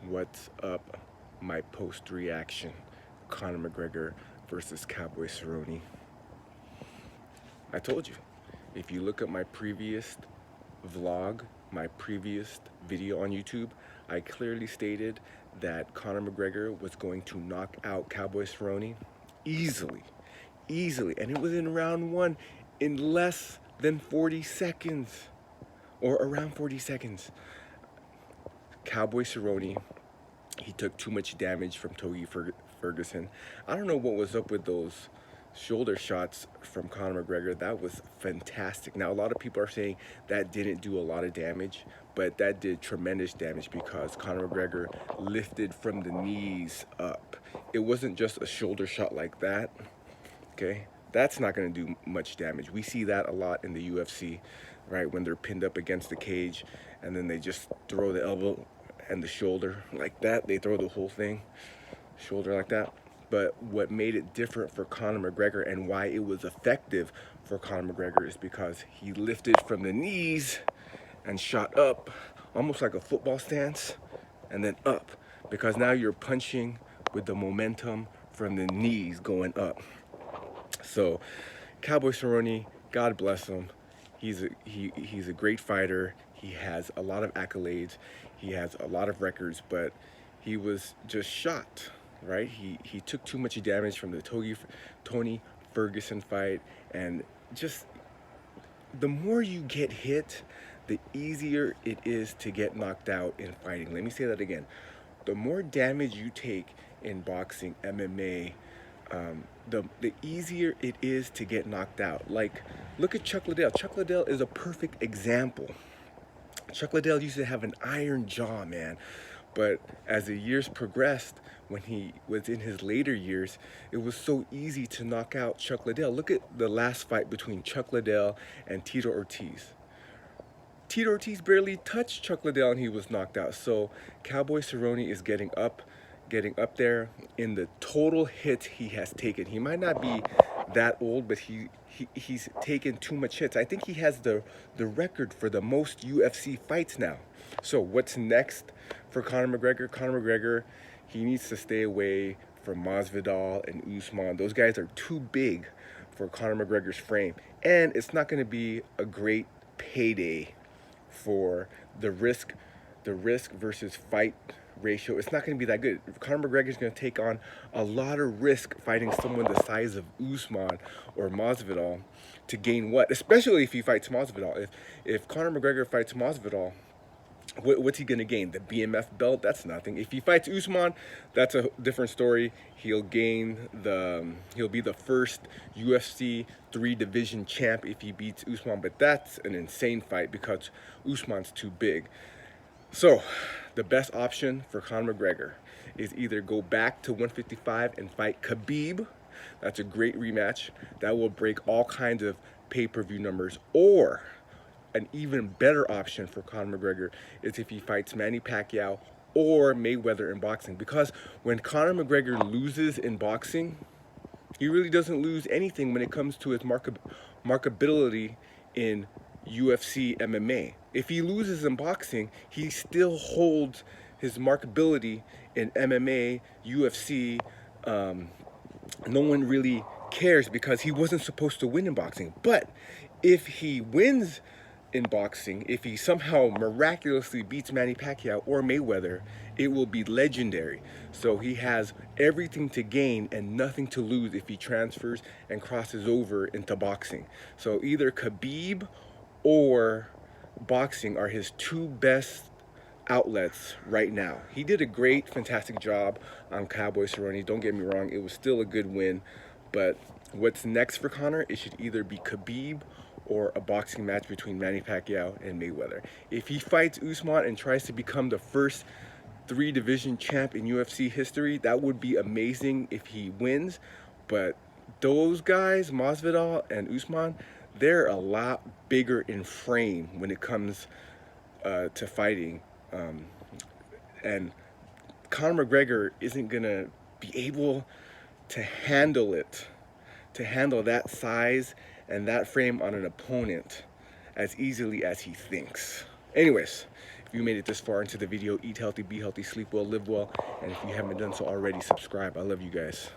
What's up, my post reaction? Conor McGregor versus Cowboy Cerrone. I told you, if you look at my previous vlog, my previous video on YouTube, I clearly stated that Conor McGregor was going to knock out Cowboy Cerrone easily, easily. And it was in round one in less than 40 seconds, or around 40 seconds. Cowboy Cerrone, he took too much damage from Togi Ferguson. I don't know what was up with those shoulder shots from Conor McGregor. That was fantastic. Now, a lot of people are saying that didn't do a lot of damage, but that did tremendous damage because Conor McGregor lifted from the knees up. It wasn't just a shoulder shot like that, okay? That's not going to do much damage. We see that a lot in the UFC, right? When they're pinned up against the cage and then they just throw the elbow and the shoulder like that. They throw the whole thing, shoulder like that. But what made it different for Conor McGregor and why it was effective for Conor McGregor is because he lifted from the knees and shot up, almost like a football stance, and then up. Because now you're punching with the momentum from the knees going up. So, Cowboy Cerrone, God bless him. He's a great fighter. He has a lot of accolades. He has a lot of records, but he was just shot, right? He took too much damage from the Tony Ferguson fight, and just the more you get hit, the easier it is to get knocked out in fighting. Let me say that again. The more damage you take in boxing, MMA, the easier it is to get knocked out. Like, look at Chuck Liddell. Chuck Liddell is a perfect example. Chuck Liddell used to have an iron jaw, man. But as the years progressed, when he was in his later years, it was so easy to knock out Chuck Liddell. Look at the last fight between Chuck Liddell and Tito Ortiz. Tito Ortiz barely touched Chuck Liddell and he was knocked out. So Cowboy Cerrone is getting up there in the total hits he has taken. He might not be that old, but he's taken too much hits. I think he has the record for the most UFC fights now. So what's next for Conor McGregor? Conor McGregor, he needs to stay away from Masvidal and Usman. Those guys are too big for Conor McGregor's frame. And it's not going to be a great payday for the risk versus fight ratio. It's not going to be that good. Conor McGregor is going to take on a lot of risk fighting someone the size of Usman or Masvidal to gain what? Especially if he fights Masvidal. If Conor McGregor fights Masvidal, what's he going to gain? The BMF belt? That's nothing. If he fights Usman, that's a different story. He'll be the first UFC 3-division champ if he beats Usman, but that's an insane fight because Usman's too big. So, the best option for Conor McGregor is either go back to 155 and fight Khabib. That's a great rematch. That will break all kinds of pay-per-view numbers. Or an even better option for Conor McGregor is if he fights Manny Pacquiao or Mayweather in boxing. Because when Conor McGregor loses in boxing, he really doesn't lose anything when it comes to his markability in UFC MMA. If he loses in boxing, he still holds his markability in MMA, UFC. No one really cares because he wasn't supposed to win in boxing. But if he wins in boxing, if he somehow miraculously beats Manny Pacquiao or Mayweather, it will be legendary. So he has everything to gain and nothing to lose if he transfers and crosses over into boxing. So either Khabib or boxing are his two best outlets right now. He did a great, fantastic job on Cowboy Cerrone. Don't get me wrong, it was still a good win. But what's next for Conor? It should either be Khabib or a boxing match between Manny Pacquiao and Mayweather. If he fights Usman and tries to become the first 3-division champ in UFC history, that would be amazing if he wins. But those guys, Masvidal and Usman, they're a lot bigger in frame when it comes to fighting. And Conor McGregor isn't going to be able to handle it, to handle that size and that frame on an opponent as easily as he thinks. Anyways, If you made it this far into the video, eat healthy, be healthy, sleep well, live well. And if you haven't done so already, subscribe. I love you guys.